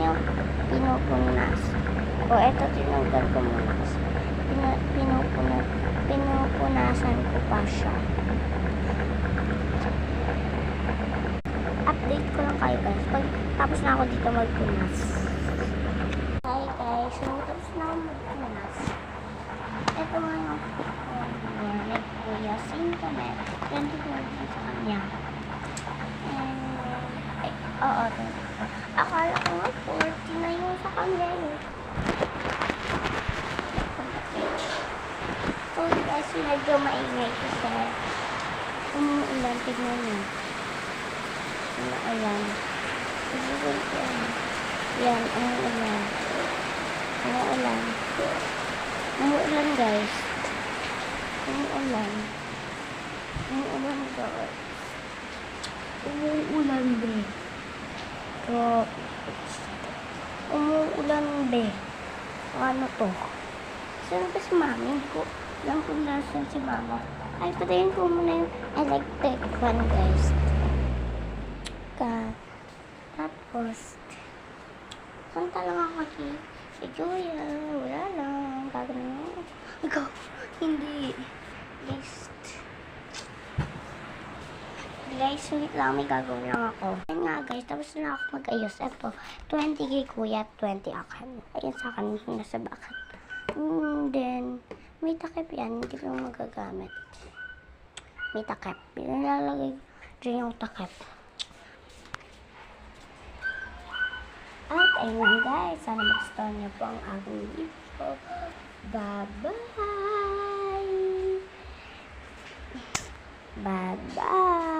yung pinupunas. O, eto, tinanggal ko muna kasi pinupunasan ko pa siya. Update ko lang kayo guys. Pag tapos na ako dito magpunas. Hi guys, so tapos na ako magpunas. Ito nga yung warnet kuya, Sintonet. 20 sa kanya. Oo, akala ko nga 40 na yung sa kanya eh. So guys, medyo maingay kasi umuulan, tignan nyo. Umuulan. Yan, umuulan. Umuulan. Umuulan guys. Umuulan. Umuulan guys. Umuulan be. So, umuulan be. Ano to? Saan ba si mami ko? Alam ko nasan si mama. Ay, patayin ko muna yung electric fan guys. Tapos, punta lang ako si Julia. Wala lang. Gagawin. Ikaw, hindi. Guys, wait lang. May gagawin lang ako. Ayun nga guys, tapos na ako mag-ayos. Ito, 20 kay kuya, 20 akin. Ayun sa akin, nasa bakat. Then, may takip yan. Hindi ko magagamit. May takip. Nilalagay dyan yung takip. At ayun guys, sana mag-stone niyo po ang aking video. Bye-bye! Bye-bye!